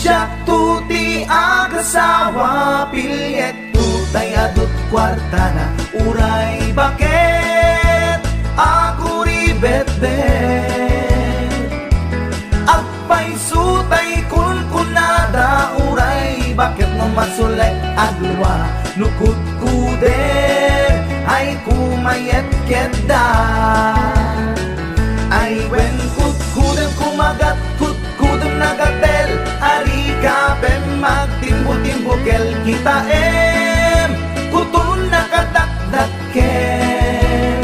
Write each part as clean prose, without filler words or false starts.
Siya tuti agasawa, pilyet tutay adut kwarta na uray bakit ako ribet-bet. Agpay sutay kunkunada uray bakit no masulay agwa nukut kuder ay kumayet keda. Ay wen kutkudem kumagat kutkudem nagatel ari kapem magtimbo-timbokel kita kutun nakadakdaken.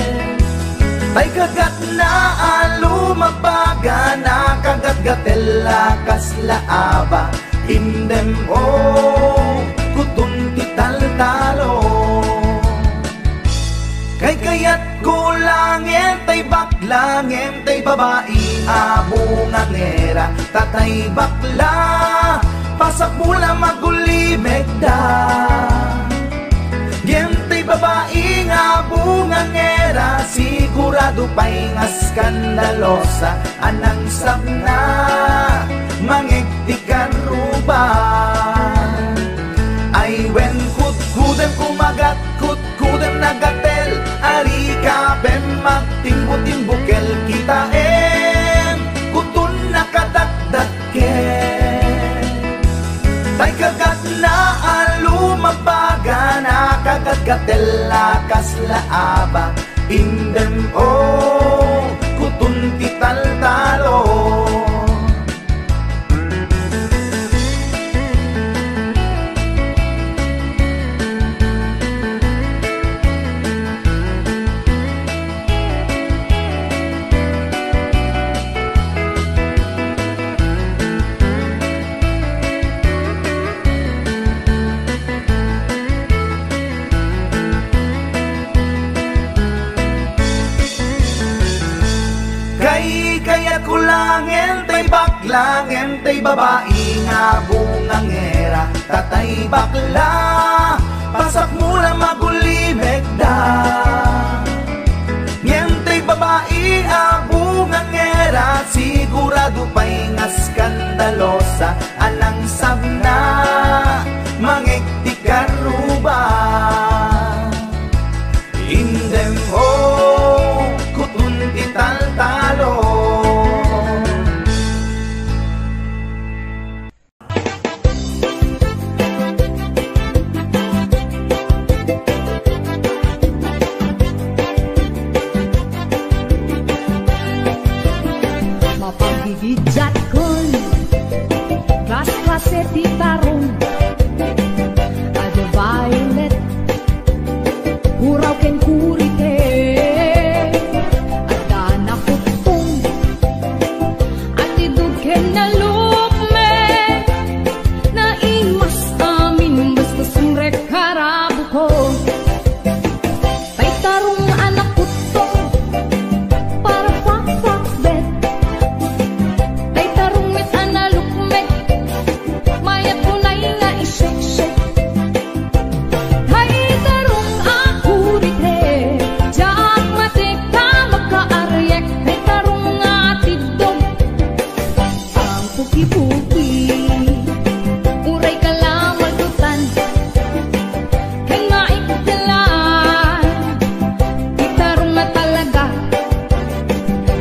Tay kagat na alumagbaga na kagat-gatel lakas laaba indem kutun tital-talo. Kay kayat kulangin tay baklangin tay babae abungan ngera tatay bakla pasak mula magulimeg da. Gentay babae abungan ngera sigurado pa'y nga skandalosa anang sabna mangigtikan ruban. Ay wen kutkudem kumagat kutkudem nagatel ari kapem magtimbo-timbokel kita kutun nakadakdaken. Tay kagat na alumagbaga na kagat-gatel lakas laaba indem kutun tital-talo. Kaya kulangin tay baklangin tay babae nga bungang ngera tatay bakla pasak mula magulimeg da. Ngentay babae bungang ngera sigurado pa'y nga skandalosa anang sabna mangigtikan ruban indem kutun tital-talo. Mapagigidjat kon klas-klase ti tarong ada violet huraw ken kurite ada nakutong at idug ken nalukme na imas amin basta sumrek karabu ko tay tarong anak kutong para fak-fak-bet. Tay tarong met analukmet mayat kunay nga isek-sek. Tay tarong akurite jak matik ka magkaaryek. Tay tarong nga tidog ang puki-puki uray ka lamang tutan kay maikdalan. Tay tarong na talaga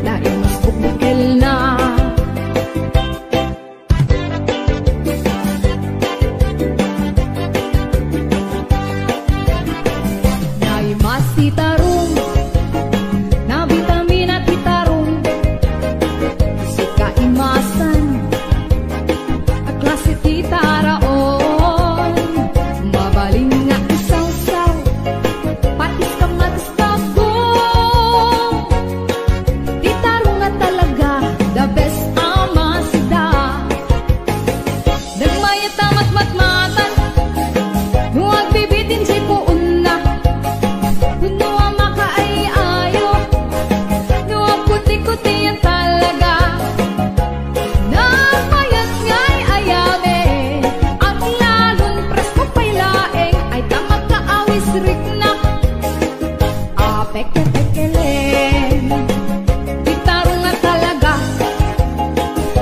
dahil mas bukbukel na. Naimas ti tarong na bitamina ti tarong si kaimasan at klase ti taraon mabaling nga isaw-saw patis ka matastagong ti tarong nga talaga the best amasida. Nagmayat amat matmatan nuwag bibitin siya puun na nuwag makaayayo nuwag kuti-kuti yan talaga. Nagmayat nga'y ayame at lalong presko pa'y laeng ay tamag kaawis rik na apeke-pekelen ti tarong nga talaga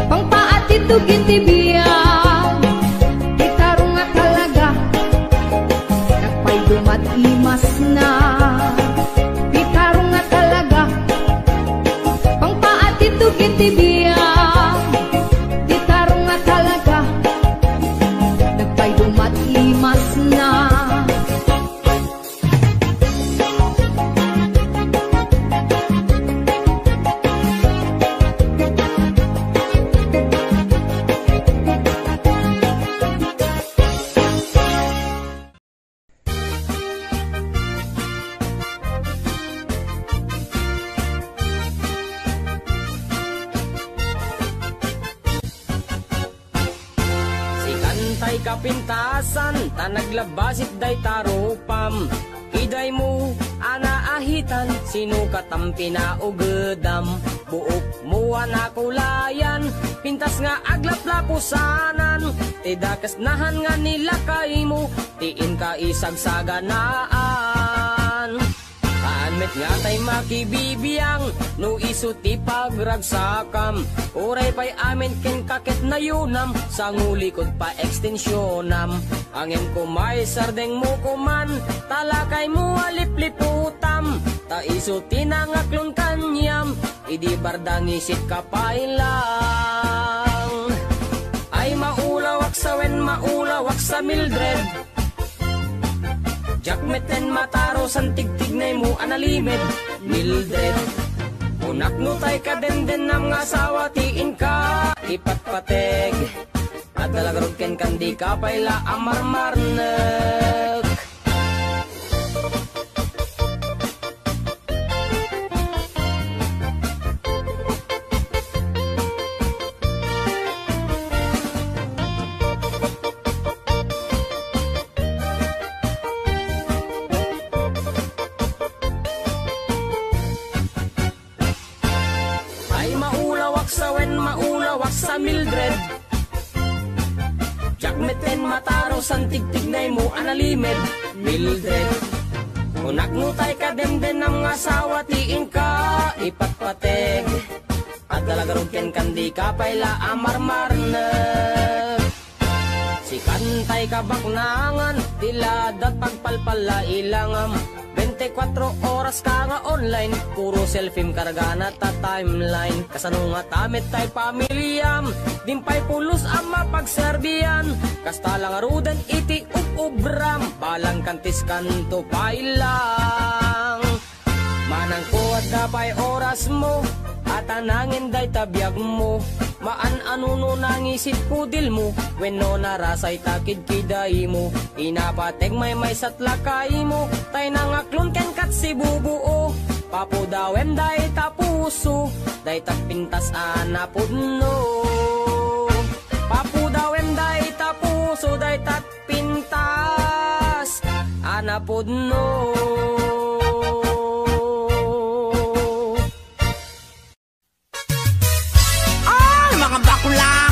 pang paatitugin ti biyak dumat-imas na. Pitarong nga talaga, pangpaatitog itibiyang. Pitarong nga talaga, nagpay dumat-imas na. Kapintasan, ta naglabasit day tarupam. Iday mo, anaahitan, sino katampi na ugedam. Buok mo anakulayan, pintas nga aglaplapusanan. Tidakas nahan nga nila kay mo, tiin ka isagsaganaan. Kaanmet nga tay makibibiyang, no isuti pagragsakam. Uray pa'y amin ken kakit na yunam, sa ngulikod pa ekstensyonam. Angin ko may sardeng mo kuman, talakay mo alipliputam. Ta isuti na ngaklon kanyam, idi bardang isit kapailang. Ay maulawak sa wen, maulawak sa Mildred. Jakmeten mataro san tigtignay mo analimed, Mildred. Unak no tay ka den ng asawa, tiin ka ipatpateg. At dalagarod ken kandi ka payla amarmarnek. Sa Mildred, jakmeten mataro san tigtignay mo analimed, Mildred. Unak nutay ka den ng asawa, tiin ka ipatpateg. At dalagarog ken kandi ka payla amarmarnek. Si kantay ka baknangan, tiladat pagpalpala ilangam. 24 oras ka nga online, puro selfie karga na ta timeline. Kasano nga tamit tay pamilyam, dimpay pulos ang mapagserbiyan. Kasta lang arudan iti ubram, balang kantis kanto pailang. Manang ko at dapay oras mo, at anangin day tabiyag mo. Maan anuno nangisit pudil mo, when no narasay takid kiday mo. Inapateg may satlakay mo, tay nangaklon ken kat si bubuo. Papudawem day tapuso, day tapintas anapudno. Papudawem day tapuso, day tapintas anapudno.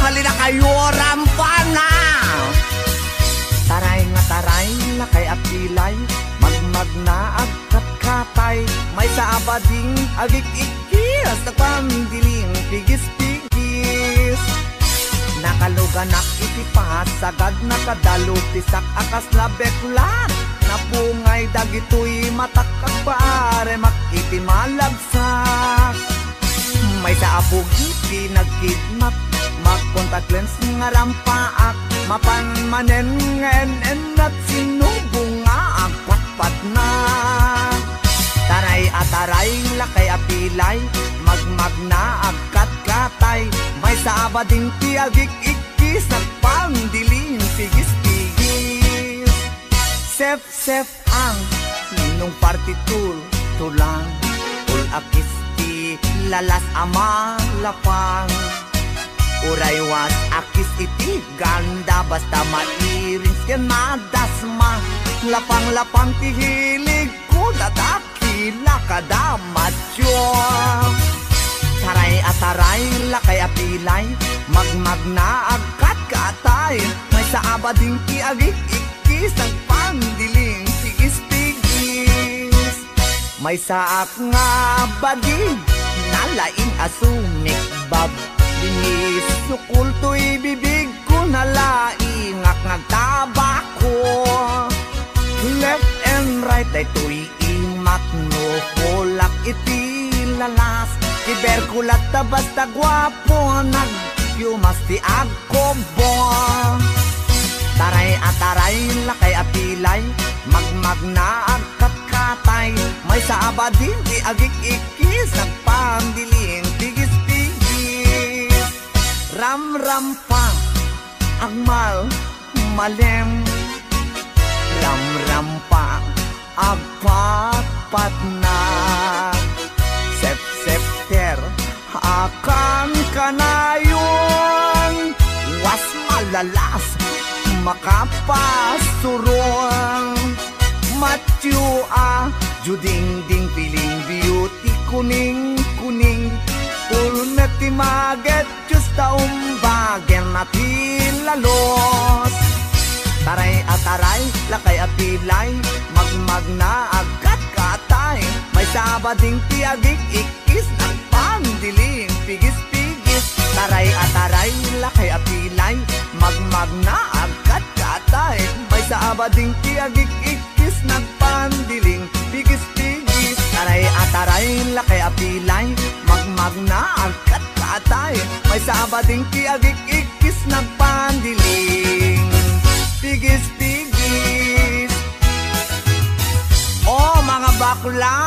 Halina kayo, rampana! Taray nga taray, lakay at pilay, magmag na agkat-katay, may sa abading agik-ikis, nagpandiling pigis-pigis. Nakaluganak iti pasagad, nakadalupisak akas labeklat, napungay dagitoy matakag paare, makiti malagsak. May sa abugi, pinagkidnap, mag-contact lens nga rampaak, mapanmanen ngenen at sinubong nga agpatpat na. Taray at taray, lakay apilay, magmag na agkat-katay, may sa abading tiagik-ikis, nagpandiling pigis-pigis. Sef-sef ang ninong partitur, tulang, akis ti lalas ama lapang. Uraywas akis iti ganda, basta mairins ken madasma. Lapang-lapang ti hilig ko, dadakila kada macho. Taray at taray, lakay apilay, magmag na agkat-katay, may sa abading ti agik-ikis, ang pandiling tigis-pigis. May saak nga bading, nalaing asunik bab, dinis sukul to'y bibig ko, nalaing ak nagtabako. Left and daytoy imat no kolak iti lalas Iberkulat ta basta gwapo nagyumas ti agkobo Taray at taray lakay at pilay magmagna agkatkatay May saabadin ti agik-ikis nagpandiling tigis-tigis Ram-ram pa agmal malem Ram-ram pa agpat-pat na Sep-septer akan kanayon Was malalas makapasurong Matyo juding-ding piling beauty kuning-kuning Ulmeti maget justa umbagen natin lalos Taray at taray, lakay at pilay Magmagna agkat katay May sabading tiagik ikis Nagpandiling pigis-pigis Taray at taray, lakay at pilay Magmagna agkat katay May sabading tiagik ikis Nagpandiling pigis-pigis Taray at taray, lakay at pilay Magmagna agkat katay May sabading tiagik ikis Nagpandiling pigis-pigis Oh mga bakla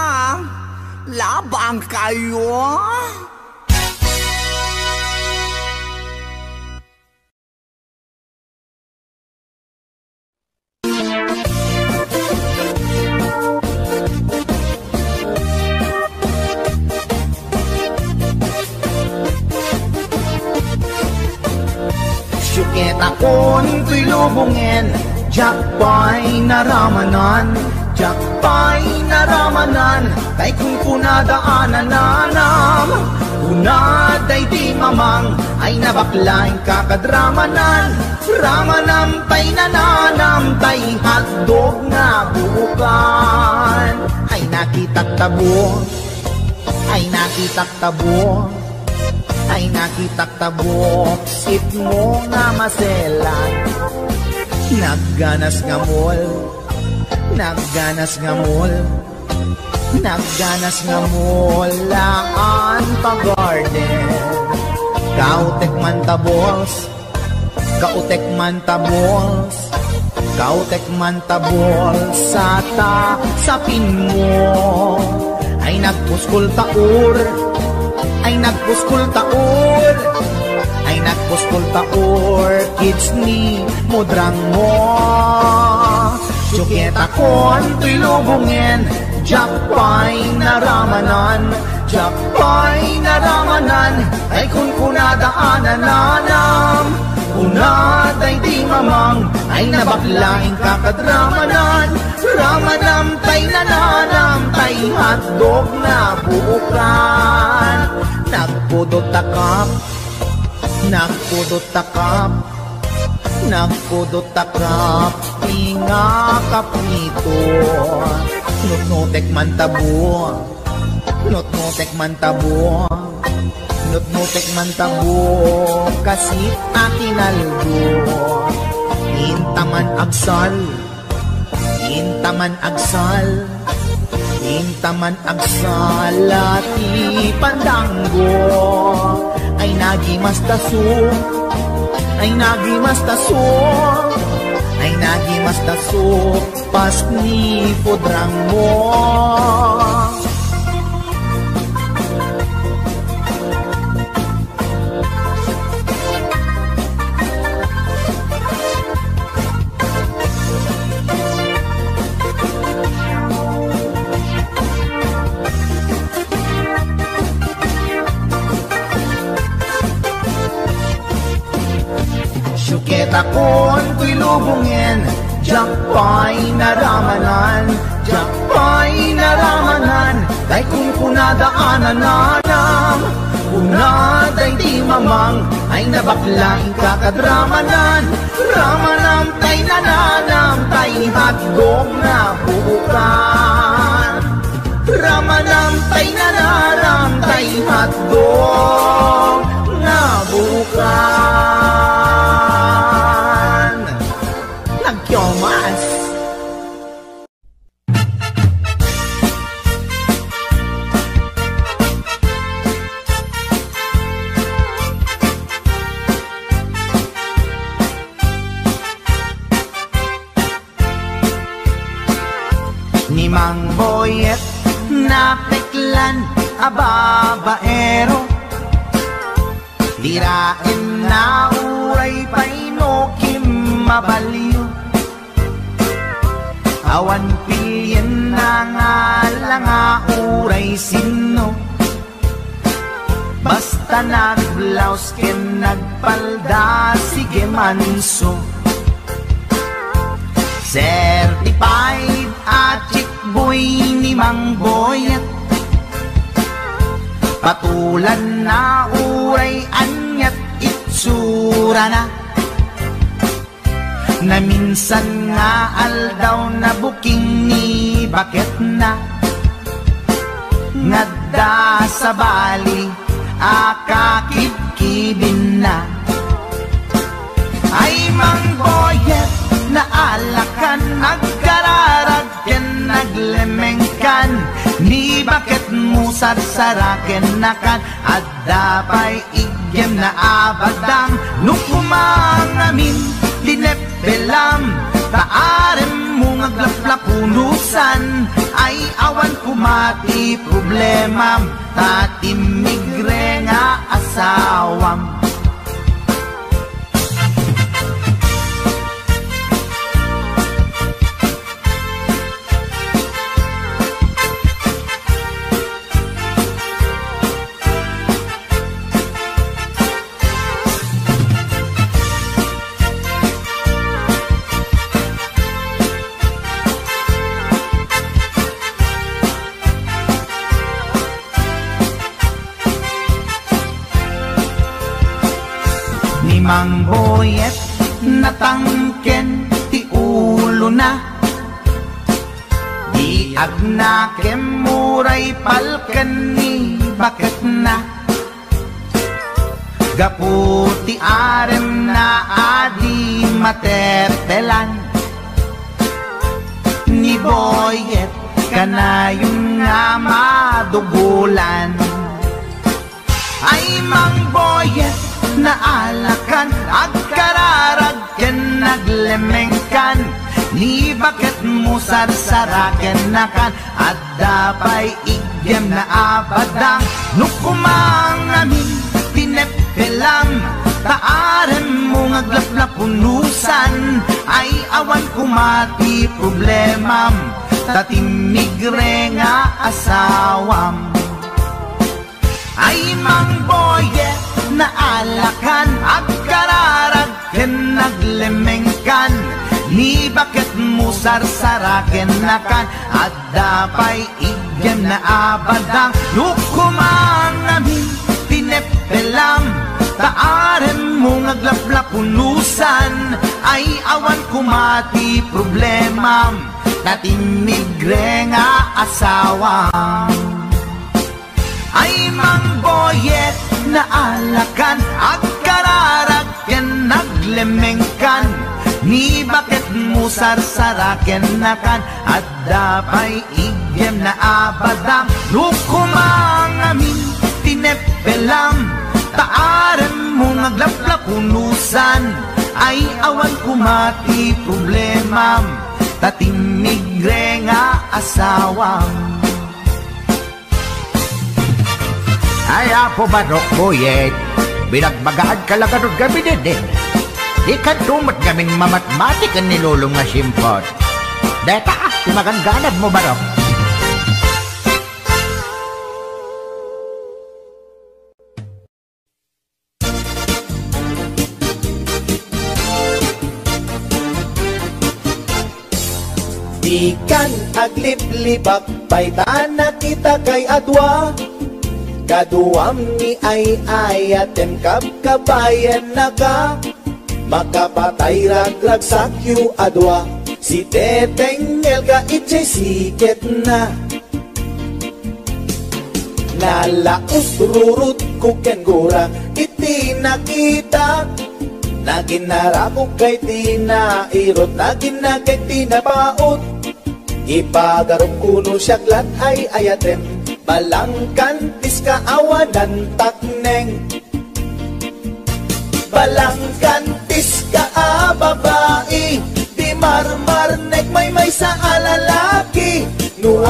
Labang kayo Syukit akon tuy lubungin Jakpay naramanan Jakpay naramanan Kay kung kunadaanan nanam Kunaday di mamang Ay nabaklaing kakadramanan Ramanam tay nananam Tay hotdog na buukan Ay nakitak tabo Ay nakitak tabo Ay nakitak tabok Sit mo nga maselan Nagganas nga mol Nagganas nga mol Nagganas nga mol Laan pa garden Kautek man tabols Kautek man tabols Kautek man tabols Sata sapin mo Ay nagpuskol taur Ay nagpuskol taur Ay nagpuskol taur Kids ni mudrang mo Syukit akon tuy lubungin Jakpay naramanan Jakpay naramanan Ay kung kunadaanan nanam Kunaday di mamang Ay nabaklaing kakadramanan Ramanam tay nananam Tay hotdog na buukan Nagpudot takap Nagpudot takap Nagpudot takap Tinga kaprito Nutnutek man tabo Nutnutek man tabo Nutnutek man tabo Kasit akinaldo Intaman agsal Intaman agsal Intaman agsal Lati pandanggo Ay nagimastaso Ay nagimastaso Ay nagimastaso Pas ni pudrang mo Syukit akon tuy lubungin Jakpay naramanan Jakpay naramanan Kay kung kunadaanan nanam Kunaday di mamang Ay nabaklaing kakadramanan Ramanam tay nananam Tay hotdog na buukan Ramanam tay nananam Tay hotdog na buukan Nagkyomas ni Mang Boyet na peklan a babaero. Tirain na uray paino kim mabaliw. Awan pilyen na nga lang a uray sino. Basta nagblaus ken nagpalda sige manso. Certified a chick boy ni Mang Boyet. Patulan na uray anyat itsura na. Na minsan nga aldaw na buking ni bakit na. Ngadda sa bali akakibkibin na. Ay Mang Boyet na alakan nagkararag ken naglemengkan. Ni bakit mo sarsaraken nakan at dapay igyem na abadang nukumangamin dinepelam taarem mo ngaglaplapunusan ay awan kumati problemam tatimigre nga asawam. Mang Boyet natangken ti ulo na. Di agnakem muray palken ni bakit na. Gaputi arem na adi matertelan. Ni Boyet kanayong nga madugulan. Ay Mang Boyet naalakan agkararag ken naglemengkan. Ni bakit mo sarsaraken nakan at dapay igyem na abadang nukumangamin pinepelam taarem mo ngaglaplapunusan ay awan kumati problemam tatimigre nga asawam. Ay Mang Boyet na alakan agkararag ken naglemengkan. Ni bakit mo sarsaraken nakan at dapay igyem na abadang nukumangamin pinepelam taarem mo ngaglaplapunusan ay awan kumati problemam tatimigre nga asawam. Ay Mang Boyet na alakan agkararag ken naglemengkan. Ni bakit mo sarsaraken nakan at dapay igyem na abadang nukumangamin tinepelam taarem mo ngaglaplapunusan ay awan kumati problemam tatimigre nga asawam. Ay apo Manok Boyet, binagmagaan ka lang anong gabi din. Di ka tumat gaming mamatmatik ang nilulong na simpot. Deta, timagangganad mo Manok. Ikan agliplibak paitan na kita kay adwa. Kaduam ni ay ayatem kapkabayan na ka. Makapatay ragragsak yu adwa. Si Teteng Elga itse siket na. Nalaos rurut kuken gura iti nakita. Naginarako kay tinairot, naginagay tinapaot. Ipagarok kuno siyaglat ay ayatem. Balangkantis kaawanan takneng. Balangkantis ka babae, di marmarnek may sa alalaki.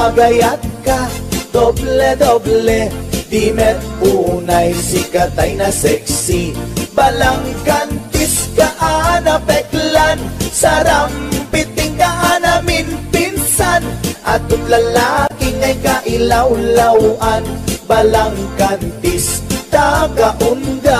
agayat ka, doble-doble, di met unay sikatay na sexy. Balang kantis ka anapeklan, sarampiting ka namin pinsan, atut lalaki ngay kailawlawan, balang kantis tagaundang.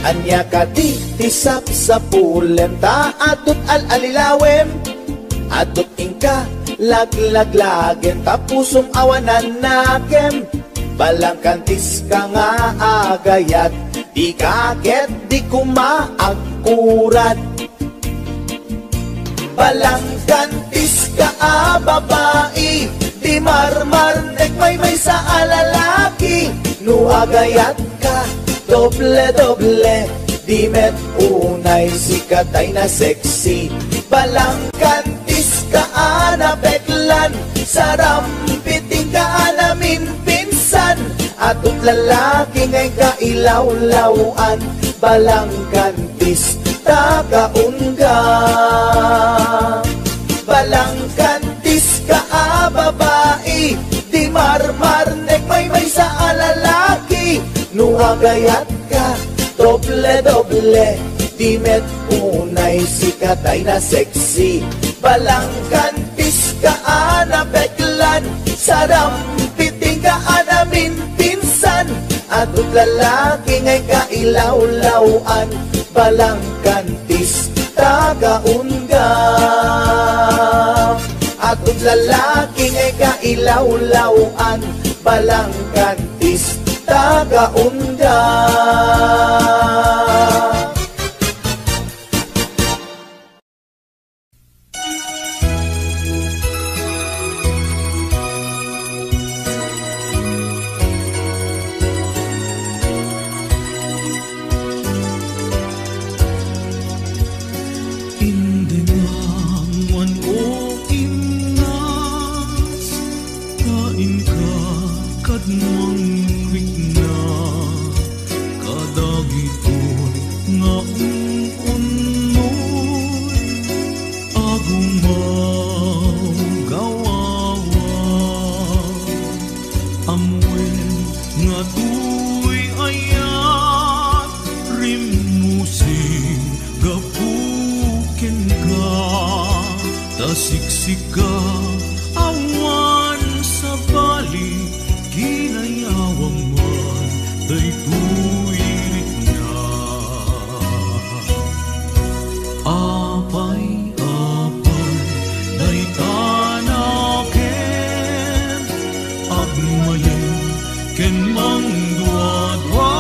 Anya ka di tisap sa pulen, ta atut al-alilawem, atut ingka laglagen, tapusong awanan nakem. Balang kantis ka nga agayat, di kaket di kumaagkurat. Balang kantis ka babae, di marmarnek may sa alalaki. No agayat ka, doble-doble, di met unay sikatay na sexy. Balang kantis ka anapeklan, sarampiting ka namin pinsan, atut lalaki ngay kailawlawan, balang kantis tagaungga. Balang kantis ka babae, di marmarnek may sa alalaki. No agayat ka, doble-doble, di met unay sikatay na sexy. Balang kantis ka anapeklan, sarampiting ka namin pinsan, atut lalaki ngay kailawlawan, balang kantis tagaungga. Atut lalaki ngay kailawlawan, balang kantis tagaunda. Siksika awan sa bali, ginayawang man daytoy na. Apay-apay day tanaken, agmayen ken mang duadwa.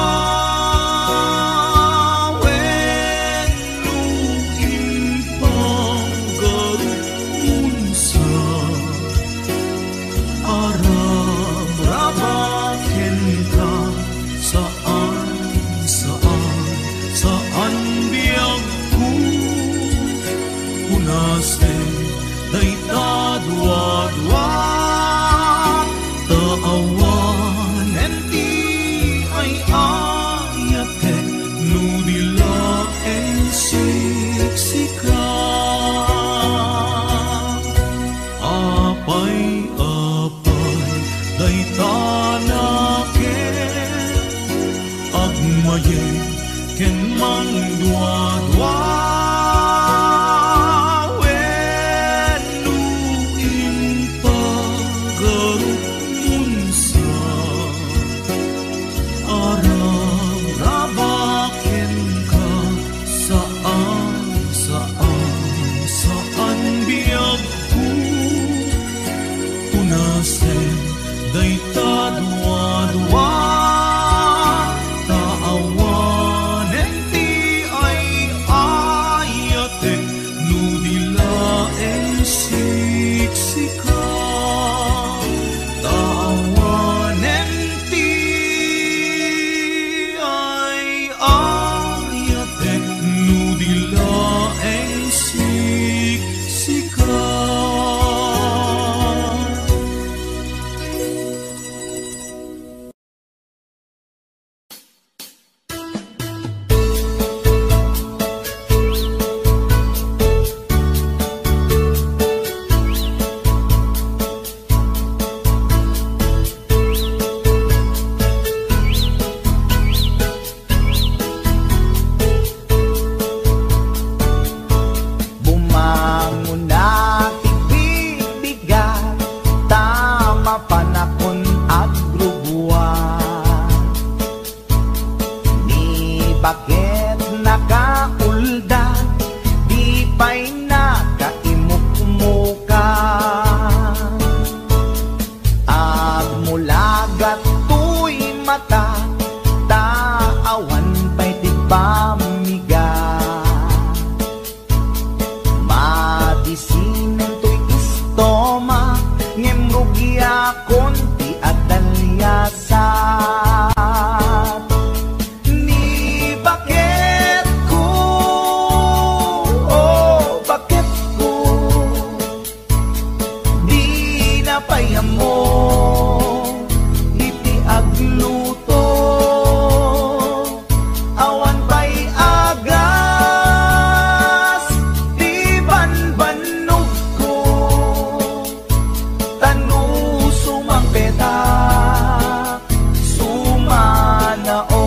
Taawan, hindi ay nakaulda, di pa'y nakaimukmuka. Agmulagat tuy mata, taawan pa'y di pamiga. Madisinen tuy istoma, ngemrugya konti at dalyasat. Ni bakit ko, oh bakit ko, di napayam mo, iti agluto, awan pa'y agas, di banbanog ko, tanu sumang peta, sumanao.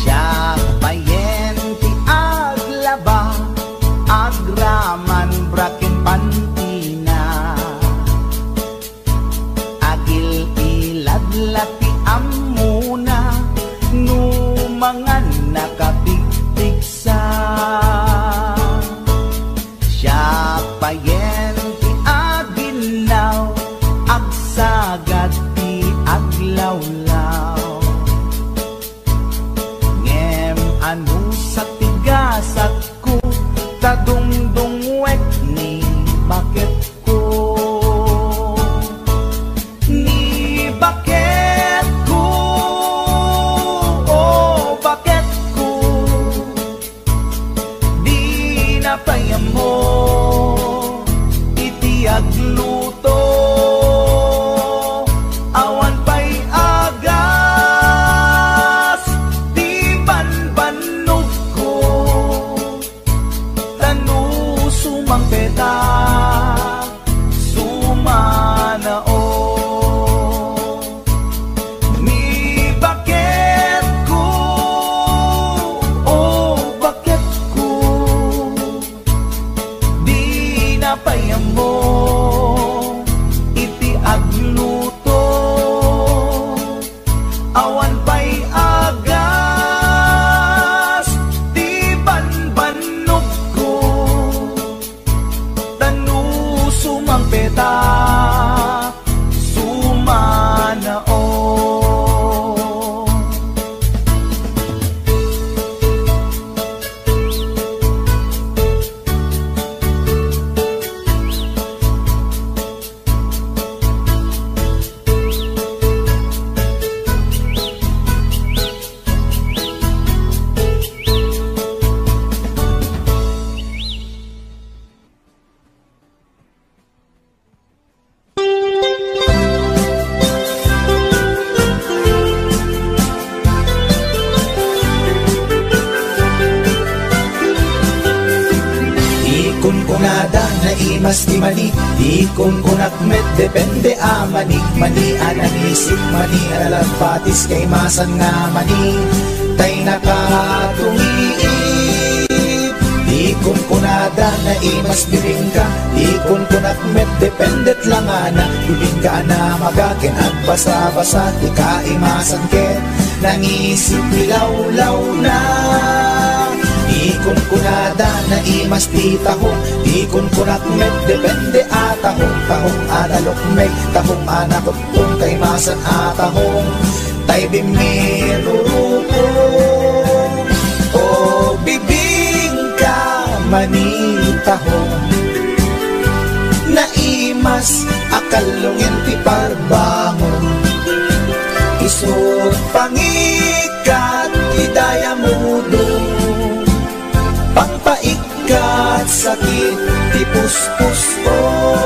Siya payen ti aglaba, agraman braken pantina, agil iladlati amuna, numangan nakapigpigsa. Siya payen ti aginaw, agsagad ti aglawlaw. Ngem anu sa tigasat ko, tadungdungwek ni bakit ko. Ni bakit ko, oh bakit ko, di napayam mo, iti agluto, awan pa'y agas, di banbanog ko, tanu sumang peta, sumanao. Ni bakit ko, oh bakit ko, di napayam mo, iti agluto, awan pa'y agas, di banbanog ko, tanu sumang peta, sumanao. Ikon kunada na imas di mani, ikon kunak met depende a manik mani ananisip mani alalapatis kay masan nga mani tay nakatumiip. Ikon kunada na imas biringka, ikon kunak met dependet lang ana, bibingka na magakin at basa-basa di kaimasan ken nangisip ilaw-law na. Ikon kunada na imas di tahong, ikon kunak met depende atahong, tahong analok meg, tahong anakot kung kay masan atahong, tay bimirurupong, o bibing ka manitahong, na imas akalungin ti parbangon. Isut pangikat idaya mudo, pangpaikat sakit ti puspuspong.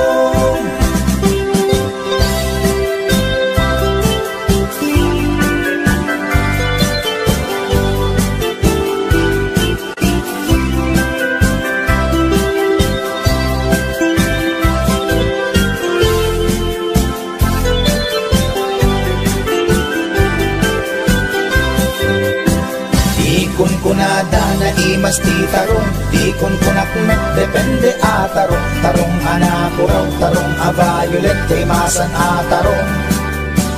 Kunada na imas ti tarong, di kunak met depende a tarong. Tarong anak raw, tarong a violet, imasan a tarong.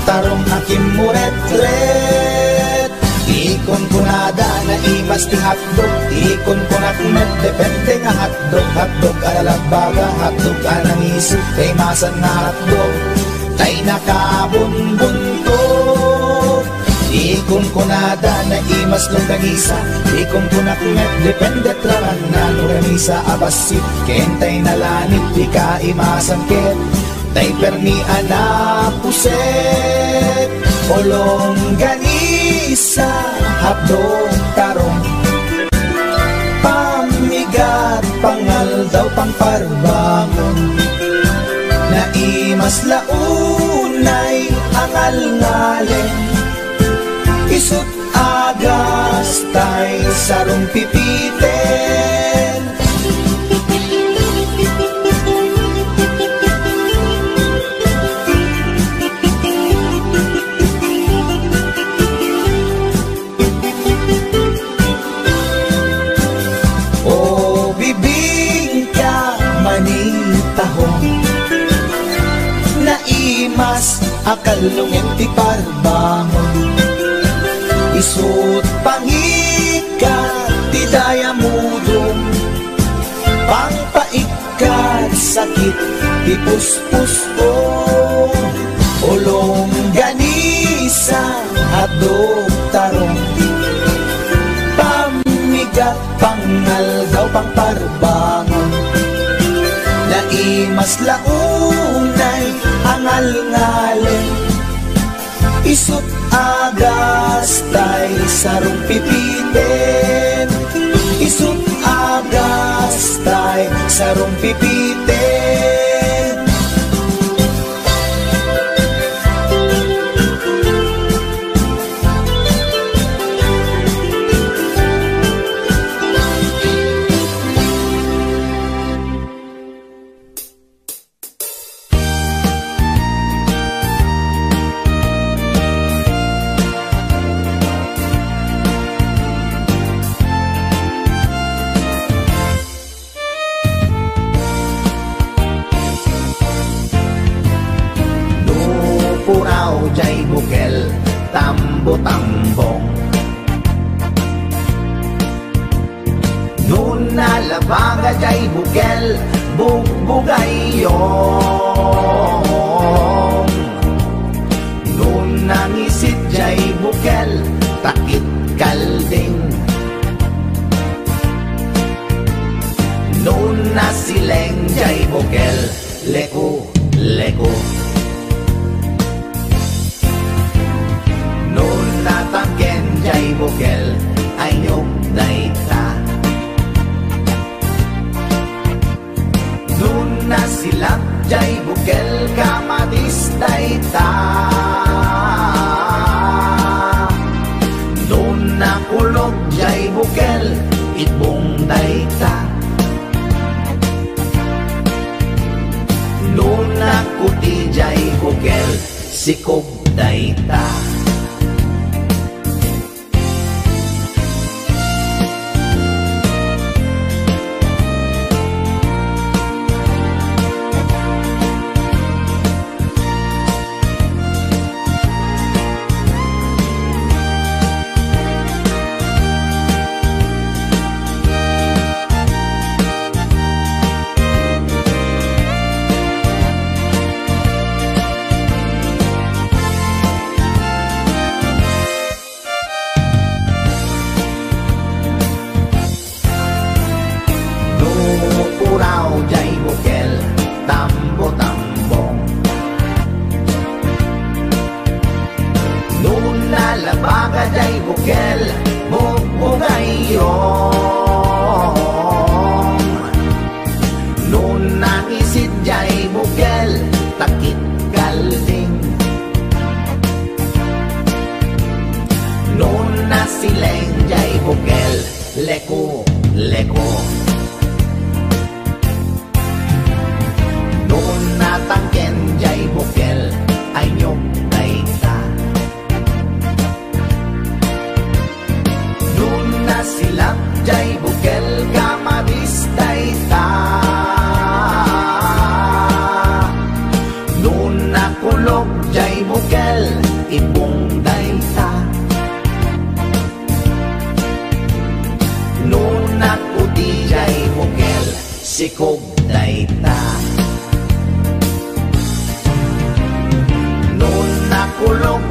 Tarong a kimuret-ret. Di kunada na imas ti hotdog, di kunak met depende nga hotdog. Hotdog a lalagbaga, hotdog a nangiso, imasan nga hotdog. Tay nakabunbunto. Ikon kunada na imas longganisa, ikon kunak met depende tlaran na longganisa abasit, kentay na lanit di ka imasan ket, tay permi anapuset, o longganisa hapdong tarong, pamigat pangal daw pangparbangon, na imas launay angal-ngalen. Isut agas tay sarong pipiten. O bibing ka manitahong, naimas akalungin ti parbangon. Isut pangikat ti daya mudong, pangpaikat sakit ti puspuspong. Ulong ganisa hadog tarong, pamigat pangal daw pangparbangon, naimas launay angal-ngalen. Isut agas tay sarong pipiten, isut agas tay sarong pipiten. Jay bukel tambo-tambong, nun nalabaga jay bukel bugbugayong, nun nangisit jay bukel takit kalding, nun nasileng jay bukel leku-leku. Natangken jay bukel ay nyog dayta, nun nasilap jay bukel kamatis dayta, nun nakulog jay bukel itbong dayta, nun nakuti jay bukel sikob dayta.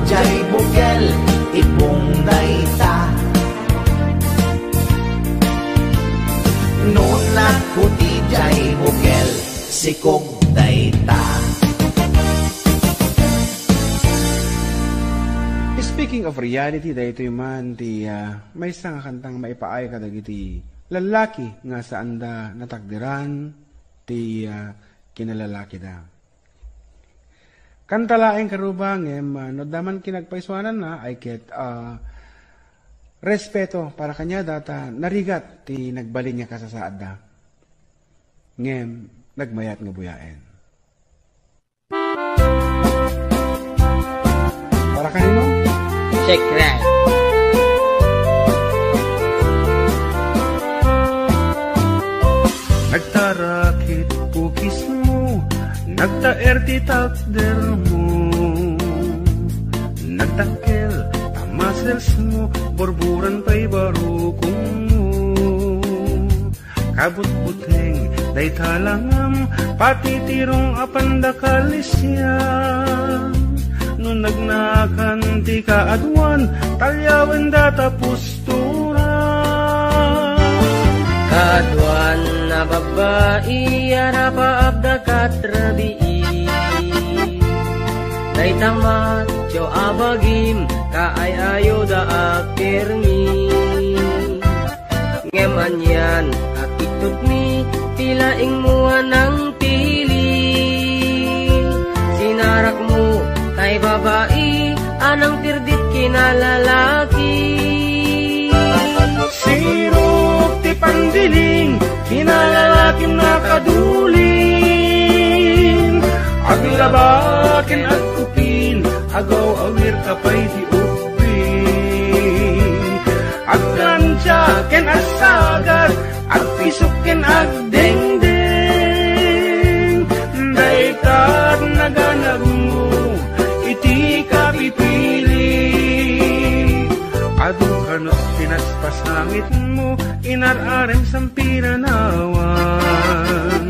jay bukel ipong dayta. Nunak puti jay bukel sikog dayta. Speaking of reality, dahito man ti may isang kantang maipaay ka dagiti lalaki nga saan da natakdiran ti kinalalaki da. Kantalaeng karubangem no daman kinagpaiswanan na ay ket respeto para kanya data narigat ti nagbalin niya kasasaad da. Ngem nagmayat nga buyaen. Para kanino? Secret. Nagtarakit pukis mo, nagtaer ti takder mo, nagtakkel tamasels mo, borburan pa'y barukong mo. Kabut-buteng day talangam, pati tirong apandakalisyan. Nung nagnakan ti kaadwan, talyawan data pustura. Kaadwan na babae, arapa abda katrabii. Day tamat, jo abagim, kaayayo da akirmi. Ngeman yan, at itut mi, tilaing mua ng pili. Sinarak mo, kay babae, anang tirdit kinalalaki. Sirok ti pandiling, kinalalaking nakaduling. Aglabakin at kupin, agaw awir kapay di upin. Aglansyaken at sagat, at pisukin at dengdeng. Daykat naganag mo, iti kapipili. Adu kanot pinaspasangit mo, inararem sampiranawan.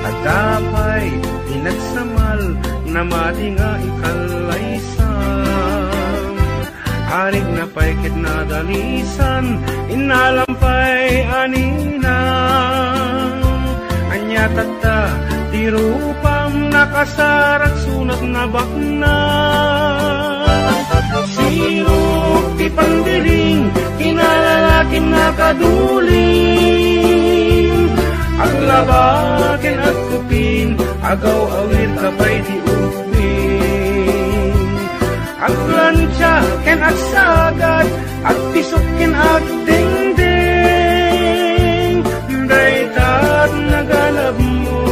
At dapay pinagsamal, na mati nga ikalaysam. Arig na paikit na dalisan, inalampay anina. Anya tagta, di rupam nakasarak sunat na bakna. Sirok ti pandiling, kinalalaking nakaduling. Aglabakin at kupin, agaw awir kapay di upin. Aglansyaken at sagat, at pisukin at dingding. Daytat naganap mo,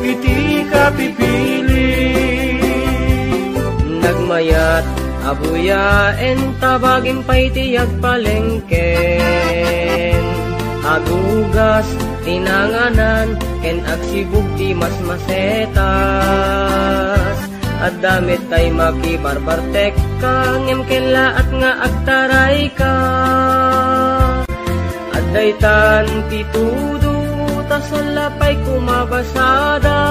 iti kapipili. Nagmayat, abuyaen, tabagin pa'y tiyag palengken. Agugas, tinanganan, ken agsibug ti mas masetas. At damit tay makibarbartek ka, ngem ken laat nga agtaray ka. At daytan ti tudo, tasalapay kumabasada.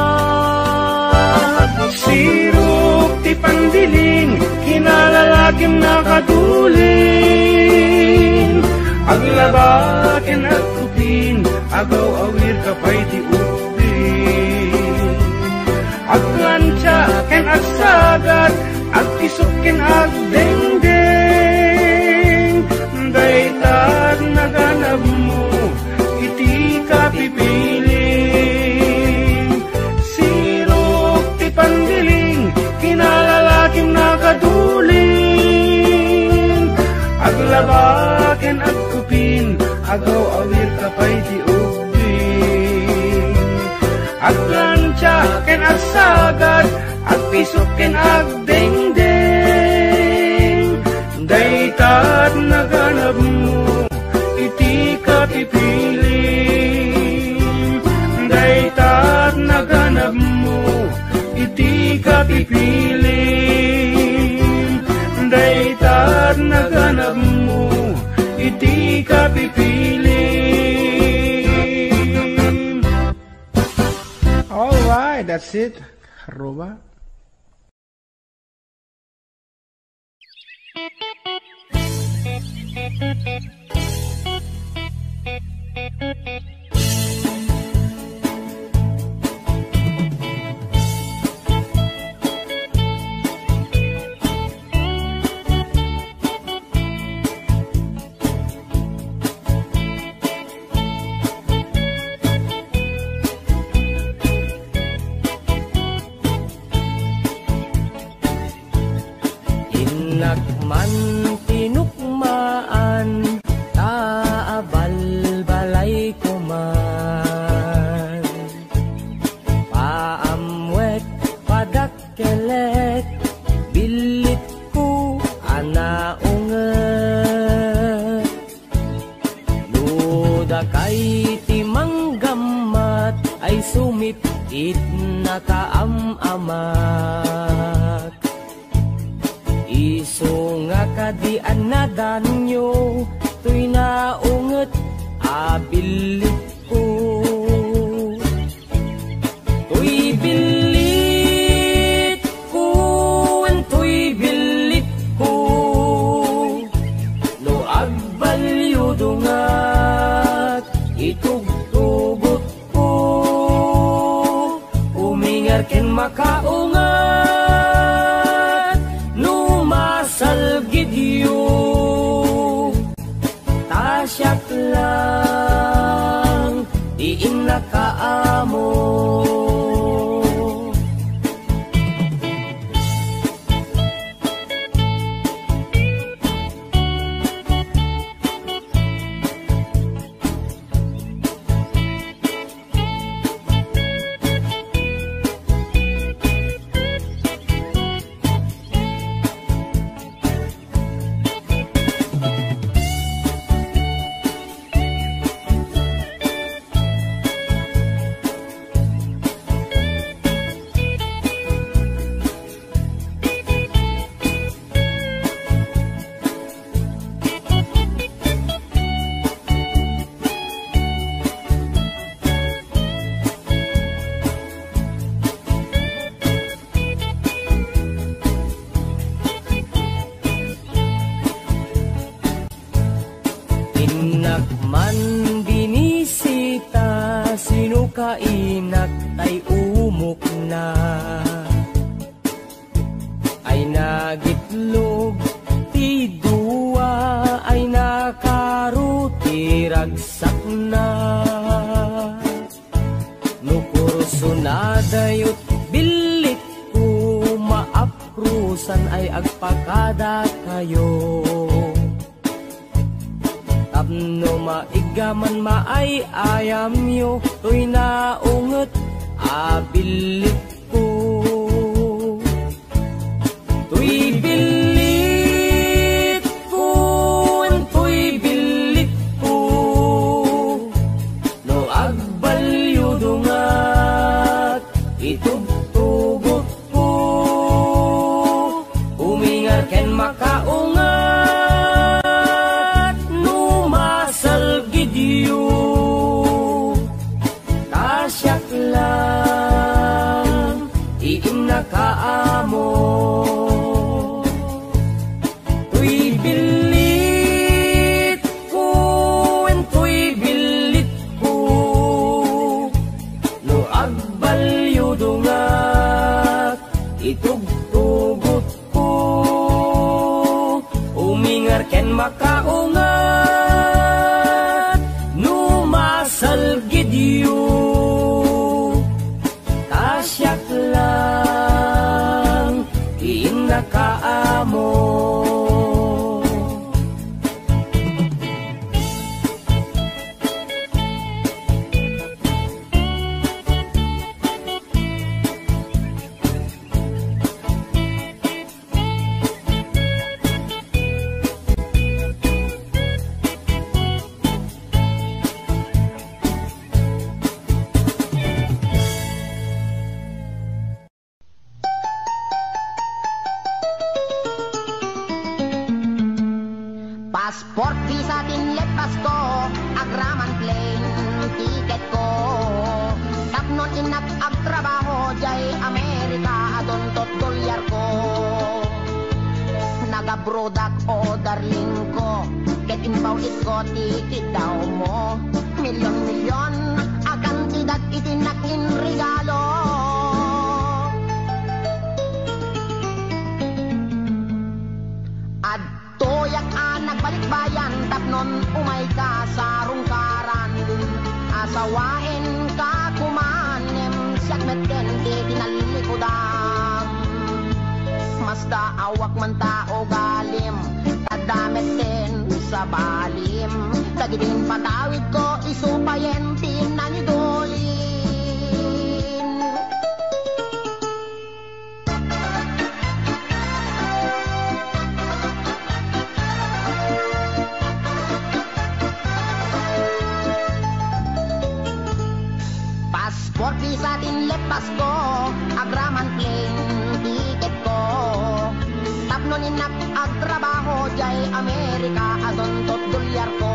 Sirok ti pandiling, kinalalaking nakaduling. Aglabakin at kupin, agaw awir kapay ti upin. Aglansyaken at sagat, at isukin at dengdeng. Daytat naganap mo, iti kapipiling. Sirok ti pandiling, kinalalaking nakaduling. Aglabaken at kupin, agaw awir kapay di upin. Aglansyaken at sagat, at pisukin at dengdeng. Daytat naganap mo, iti kapipiling. Daytat naganap mo, iti kapipiling. Daytat naganap mo, iti kapipiling. Alright, that's it. Karuba. Inakman tinukmaan, taabal-balay ko man. Paamwet, padakkelet, bilit ko anaunget. Luda kay timanggamat, ay sumipit na kaamamak. Iso nga kadian na danyo, tuy naunget abilit ko. Tuy bilit ko, tuy bilit ko, no agbalyo dungat, itugtugot ko, umingar ken makaungat. Salgidyo, tasyak lang, diin nakaamo. Inakman binisita, sino kainak ay umuk na. Ay nagitlog, ti duwa ay nakaruti ragsak na. Nukurso na dayot bilit ko, maaprusan ay agpakada kayo. Tapno maigaman maay ayam yo, tuy naunget abilit ko. Tuy bilit ko, tuy bilit ko, no agbalyo dungat, itugtugot ko, umingar ken makaungat. Tasyak lang, iin nakaamo. Tuy bilit ko, tuy bilit ko, no agbalyo dungat, itugtugot ko, umingar ken makaungat, no masalgidyo. Tasyak lang, iin nakaamo. Passport, visa, tinlet, pasko, agraman plane, ticket ko. Tapnon inak ag trabaho, jay Amerika, adon tot dolyar ko. Nagabro Nagabrodak o darling ko, ket inpaw ko tikit daw mo. Milyon-milyon akan tidak itinakin regalo. Adto yak nagbalik bayan tapnon umay ka sa rungkaran. Asawain ka kumanem siyak meten di tinalikudan. Masta awak man tao galim, tadamet din sa balim. Dagidin patawid ko, isupayen tinanidolin. Passport visa din lepas ko, agraman plane ticket ko. Tapno ninak agtrabaho jay Amerika adon tot dolyar ko.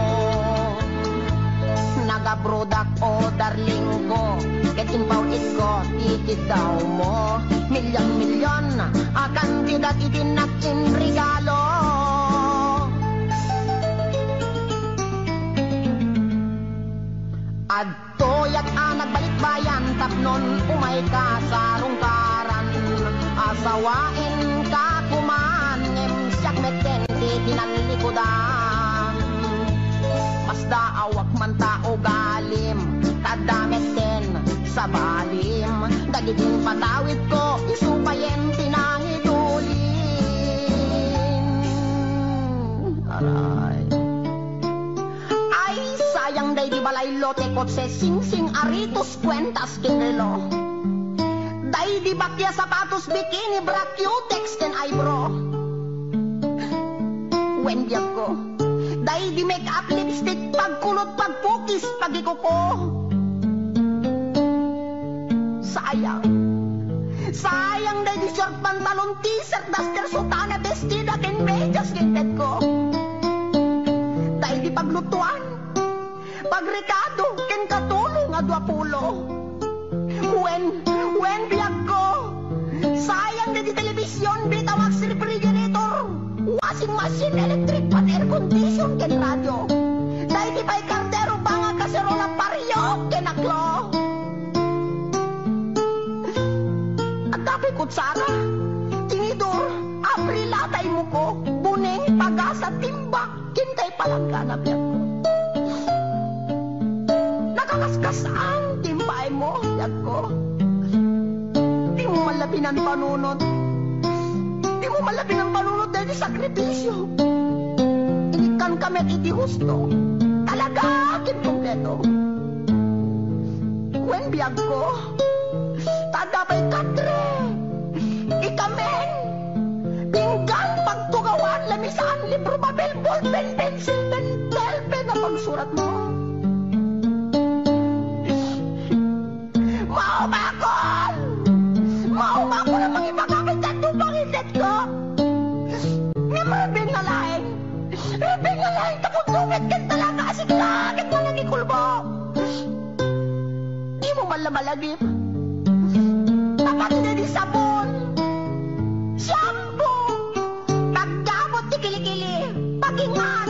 Nagabrodak o darling ko, ket inpaw ko tikit daw mo. Milyon-milyon akan tidak itinakin regalo. Adto yak nagbalik bayan tapnon umay ka sa rungkaran. Asawain ka kumanem siyak meten di tinalikudan. Masda awak man tao galim, tadamet din sa balim. Dagidin patawid ko, isupayen tinangidulin. Aray. Ay, sayang day di balay lote kotse sing-sing aritos kwentas kinrelo. Day di bakya sapatos bikini bra cutex ken eyebrow. Wendiag ko. Day di make up lipstick pagkulot pagpukis pagikuko. Sayang. Sayang day di short pantalon t-shirt duster sutana bestida ken medyas ginted ko. Day di paglutuan. Pagrekado ken katulong nga 20. When biag ko. Sayang day di telebisyon bitawag si refrigerator. Washing machine, electric pan, air condition, ken radyo. Dahil di pa'y kardero pa nga kaserola pariyo, kenaklo. At dapat kutsara, tinidor, abrilatay mo ko, buneng, pagasa, timbak, kintay palangganap yan ko. Nakakaskas ang timbay mo, yan ko. Di mo malapin ang panunod. Di mo malapin ang panunod dahil sakripisyo. Inikan kami iti husto. Talaga akin kompleto. When biyag ko, tadabay katre. Ikamen. Pinggan, pagtugawan, lamisan, libro, babel, ballpen, pencil, pen na pagsurat mo. Maumakon! Maumakon ang mga ipagamit at tupangitet ko. Nga mabing na laing. Mabing na laing tapundungit kan talaga asik langit mo nagikulbo. Di mo malamalagip. Tapat na di sabon. Shampoo. Paggamot di kilikili. Pagingan.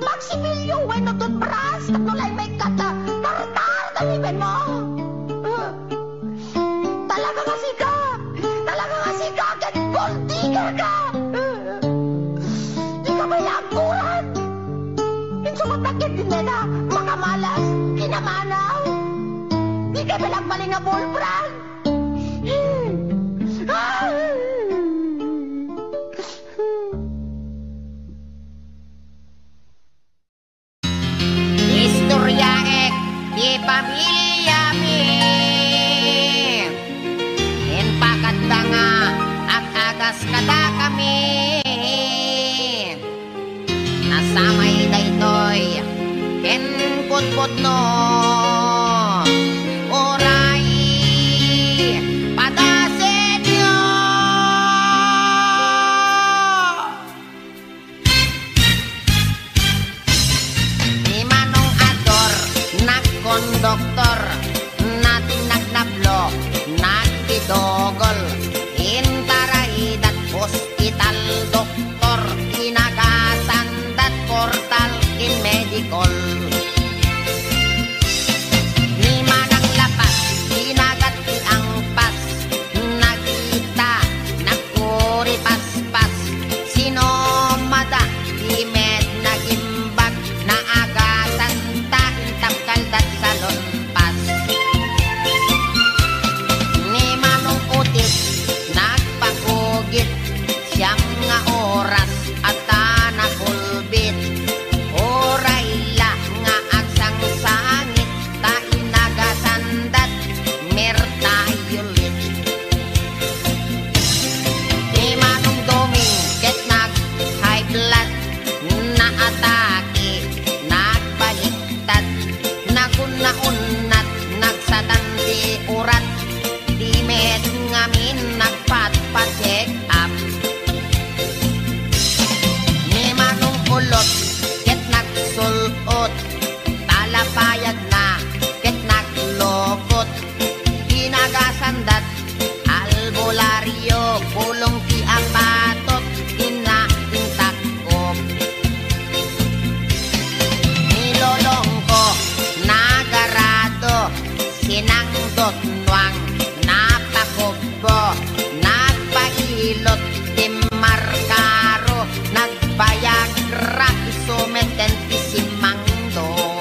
Pagsimilyo, weno toothbrush. Tatulay may kata. Tartar talibin mo. Talaga kasi ka. Talaga kasi ka. Ken boltiger ka. Di ka may angkuran. Insumapagkit din na makamalas. Kinamanaw. Di ka balagbaling na bullbrand. Istoryaek di pamilya mi. En pakatanga at agas kada kami. Nasamay daytoy ken putput no. Oray padasenyo. Ni Manong Ador nagkondoktor, nating nagnablo, nagpidogol, intaraid at hospital doktor, ina baryo, pulong ti apatot, inaintakop. Nilolong ko, nagarado, sinangdot nuang, napakubbo, nagpailot, timarkaro, nagbayagra, isumeten, isimangdo.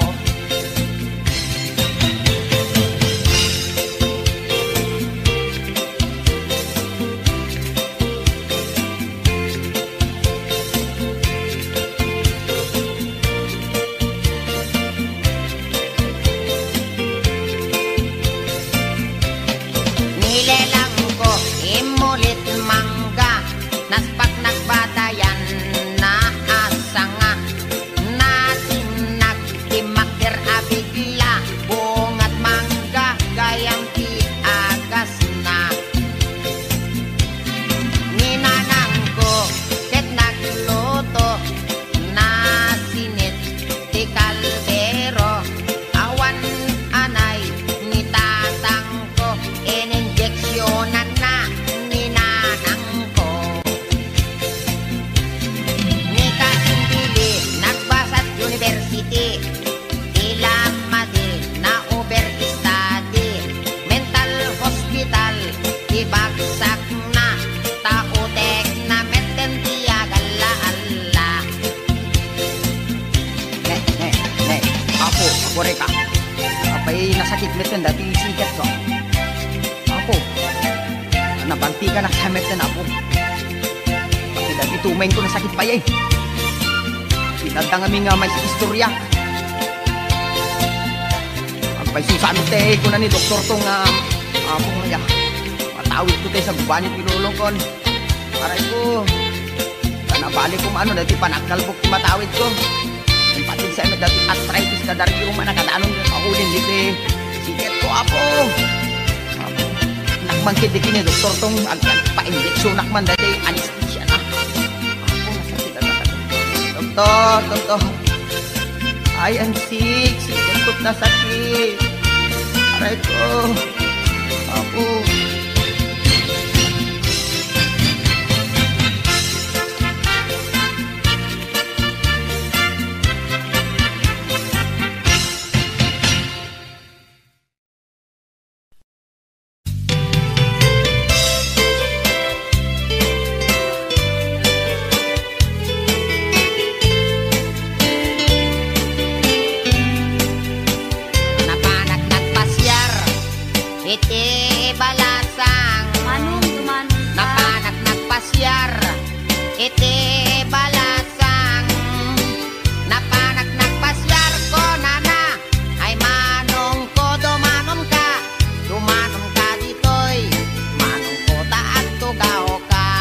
Nilelang ko, imulit mangga, naspak nagbatayan na asanga, natin nagtimakir abigla, bungat mangga, gayang tiagas na. Ninanang ko, ket nagluto, nasinit, ti kaldero, awan anay, ni tatang ko, ininjeksyonan na, ninanang ko. Ni Kaindili, nagbasat university, ilamadi, na over-study, mental hospital, ibagsak na, tautek na meten tiagala-ala. Ne, ako, reka. Apay nasakit meten dati sikat ko. Ako, nabanti ka na sa meten ako. Pati dati tumain ko nasakit pa yan. Pinadang kami nga may istorya. Apay susamit ko na ni doktor tong ako nga. Matawid ko tayo sa gubanit ilulong kon. Aray ko, kanabalik ko maano dati panagkalbok ti matawid ko. Yung patid sa emet dati arthritis na dari yung manakadaanong mahulin dito eh. Siket ko apo. Nakmangkit di kini doktor tong pa-injeksyon nakman dati anesthesia na. Ako nasakit na doktor. I am sick. Siket ko't nasakit. Aray ko. Ako. Napanak nagpasyar, iti balasang. Napanak nagpasyar, iti balasang. Napanak nagpasyar ko nana, ay manong ko dumanom ka ditoy, manong ko taat tugaw ka.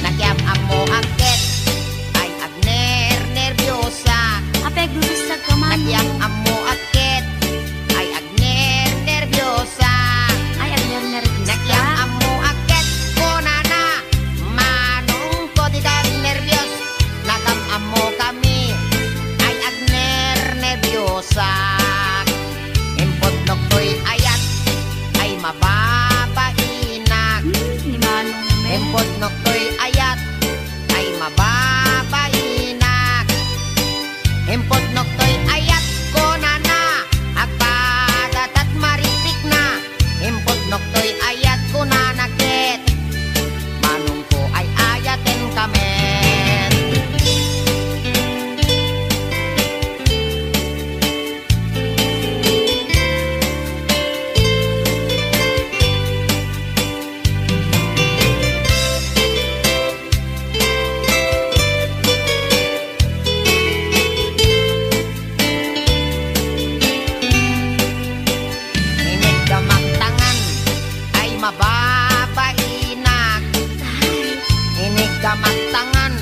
Nagyam amo agket, ay agner nervyosa. Nagyam amo agket, ay agner nervyosa. Nagyam amo agket ko nana, manong ko di dag nervyos. Nagam amo kami, ay agner nervyosa. Impot noktoy ayat, ay mababainak. Impot noktoy ayat, ay mababainak. Impot noktoy ayat ko nana, agpadat at maripik na. Impot noktoy ayat ko nanakit, manong ko ay ayaten kamen. Inig gamak tangan, ay mababainak. Inig gamak tangan,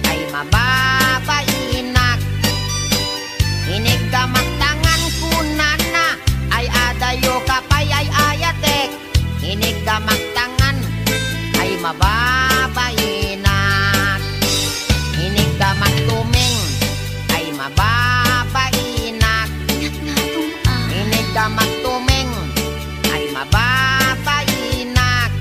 ay mababainak. Inig gamak tangan kunana, ay adayo kapay ay ayatek. Inig gamak tangan, ay mababainak. Inig gamak tuming, ay mababainak. Inig gamak tuming, ay mababainak.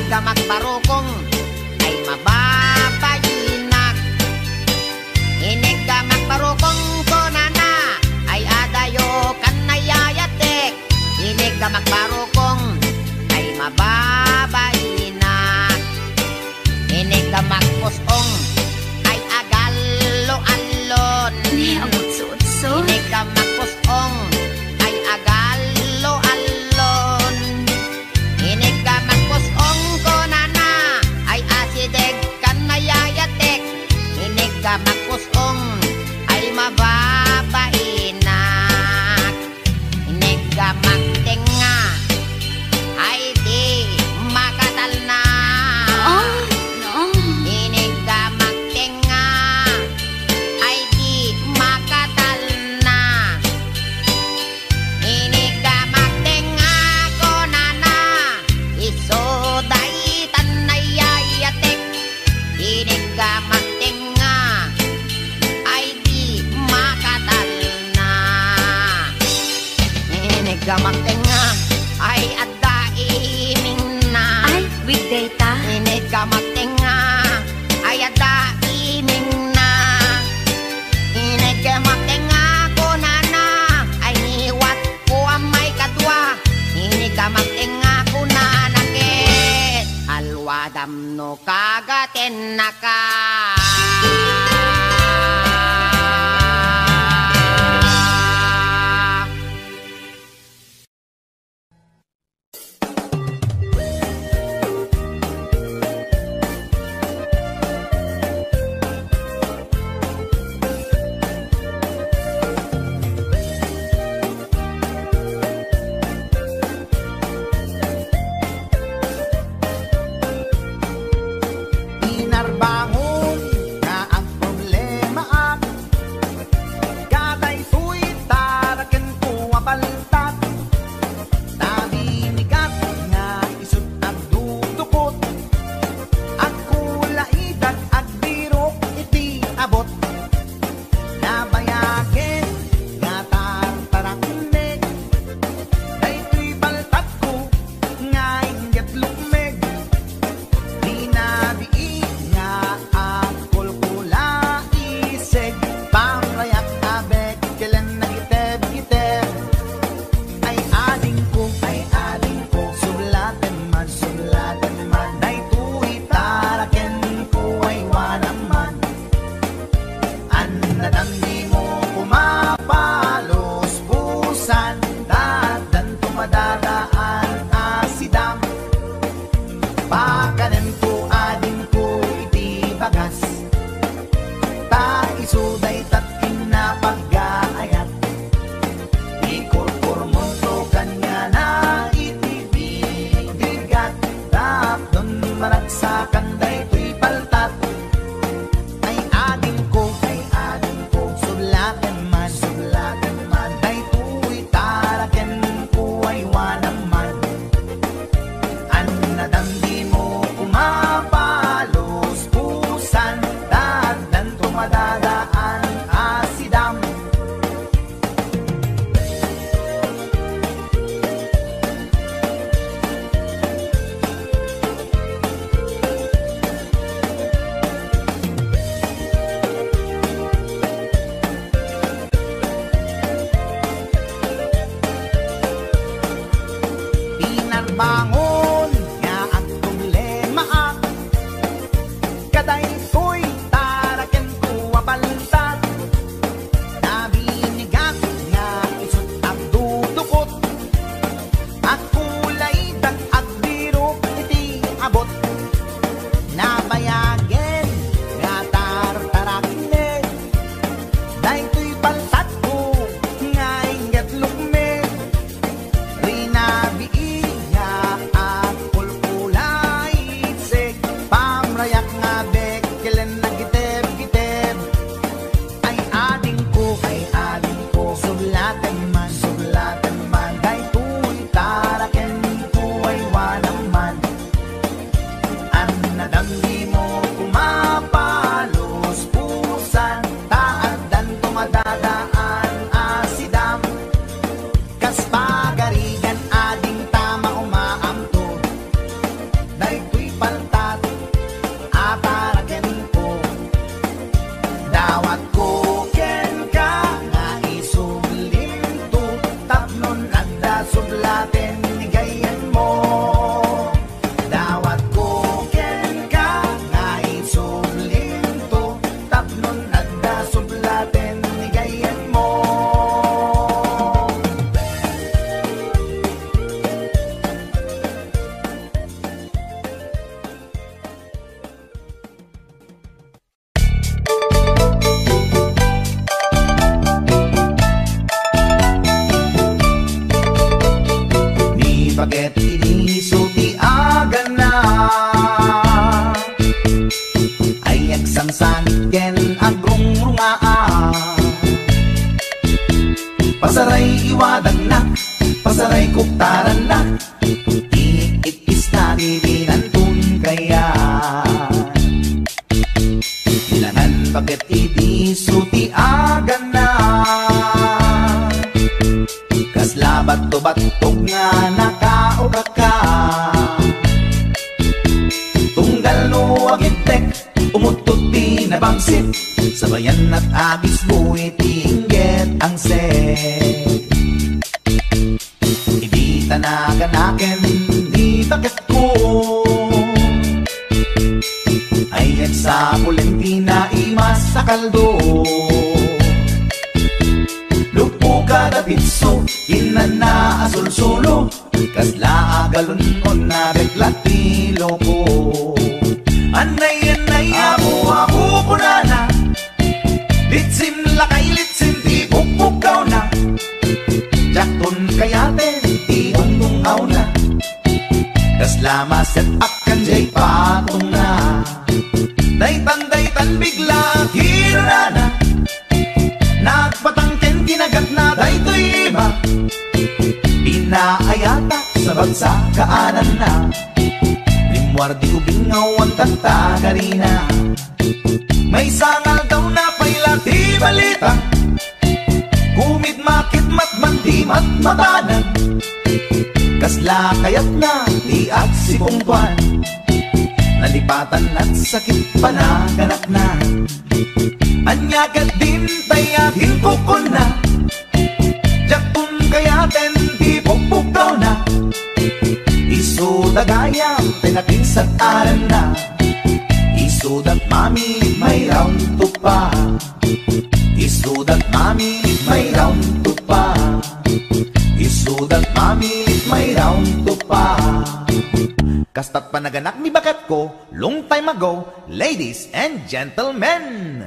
ka magbarukong ay mababayinak. Inig ka magbarukong konana ay adayo kan nayayatek. Inig ka magbarukong ay mababayinak. Inig ka magpusong ay agalo-alon. Inig ka magpusong ay agalo-alon. Inig ka magpusong konana ay asideg kan nayayatek. Inig ka magpusong ay mababainak. Inig ka magtenga ay di makatal na. Inig ka magtenga ay di makatal na. Inig ka magtenga konana isoday tanayayatek. Inig ka magtenga ay di makatal na. Inig ka magtenga ay adda iming na. Ay, weekday ta. Inig ka magtenga ay adda iming na. Inig ka magtenga konana ay niwat ko ang may kadwa. Inig ka magtenga konana ket alwadam no kagaten na ka. Inarbangon nga ang problema at kaday tuy taraken ko apaltat. Nabinigat nga isut ang dudukot ang kulaidag ag birok iti abot. Nabayagen nga tartaraknek daytoy baltat ko nga inggit lukmeg. Di nabiig nga akol kula iseg pamrayak abek kailan nagiteb-giteb. Ay ading ko sulatan man daytoy taraken ko ay wanaman. Anadam di mo pumapalos busan dadan tumadadaan asidam. Pakanan ko ading ko iti bagas ta isuday tatkin na pag-aayat. Ikurkurmon to kanya na iti bigat tapdon maragsakan daytoy paltat. Ay ading ko sulatan man daytoy taraken ko ay wanaman. Anadam di mo kumapalos pusan dadan tumadadaan ken agrungrungaan. Pasaray iwadag na, pasaray kuktaran na, iikis na dirinantun kaya. Ilangan bakit idisuti agan na, kaslabat to batog nga nakaukaka. Tunggal no agintek, umutut di nabangsit, sabayan at agis buwi tingget ang set. Hindi tanaganaken, di bakit ko ayan sa Pulentina imas sa kaldo. Lupo kada pitso, inana asul-sulo, kasla agalon on na reklatilo ko. Anay-anay ako punana, litsim lakay litsim di pukpukaw na, jakton kayaten di ungtungaw na, kasla maset up kanjay patong na. Daytan bigla hirana, nagpatangken kinagat na daytoy iba, inaayata sa bagsa kaanan na, limwardi ubingaw ang tatagarina. May sangal daw na pailati balita, kumit makit matman di matmatanan, kasla kayat na di at si pungtuan, nalipatan at sakit panaganak na. Anyagat din tayatin kukon na, jaktun kayaten di pukpukaw na, isudagayam tinakinsat aran na, isudat mami may round to pa, isudat mami may round to pa, isudat mami may round to pa. Kastat panaganak ni bakat ko long time ago, ladies and gentlemen.